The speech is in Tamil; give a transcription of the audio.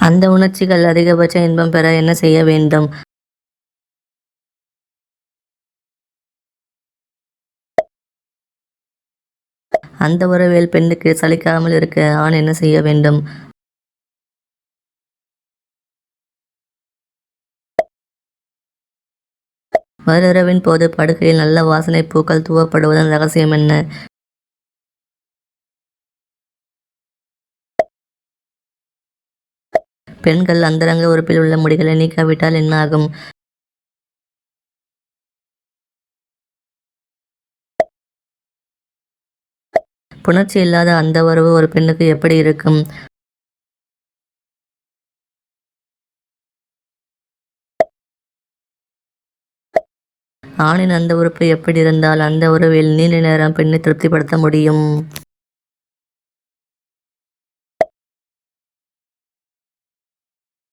அந்த உணர்ச்சிகள் அதிகபட்ச இன்பம் பெற என்ன செய்ய வேண்டும்? அந்த உறவில் பெண்ணுக்கு சலிக்காமல் இருக்க ஆண் என்ன செய்ய வேண்டும்? மறுஇரவின் போது படுக்கையில் நல்ல வாசனை பூக்கள் தூவப்படுவதன் ரகசியம் என்ன? பெண்கள் அந்தரங்க உறுப்பில் உள்ள முடிகளை நீக்காவிட்டால் என்ன ஆகும்? புணர்ச்சி இல்லாத அந்த உறவு ஒரு பெண்ணுக்கு எப்படி இருக்கும்? ஆணின் அந்த உறுப்பு எப்படி இருந்தால் அந்த உறவில் நீண்ட நேரம் பெண்ணை திருப்திப்படுத்த முடியும்?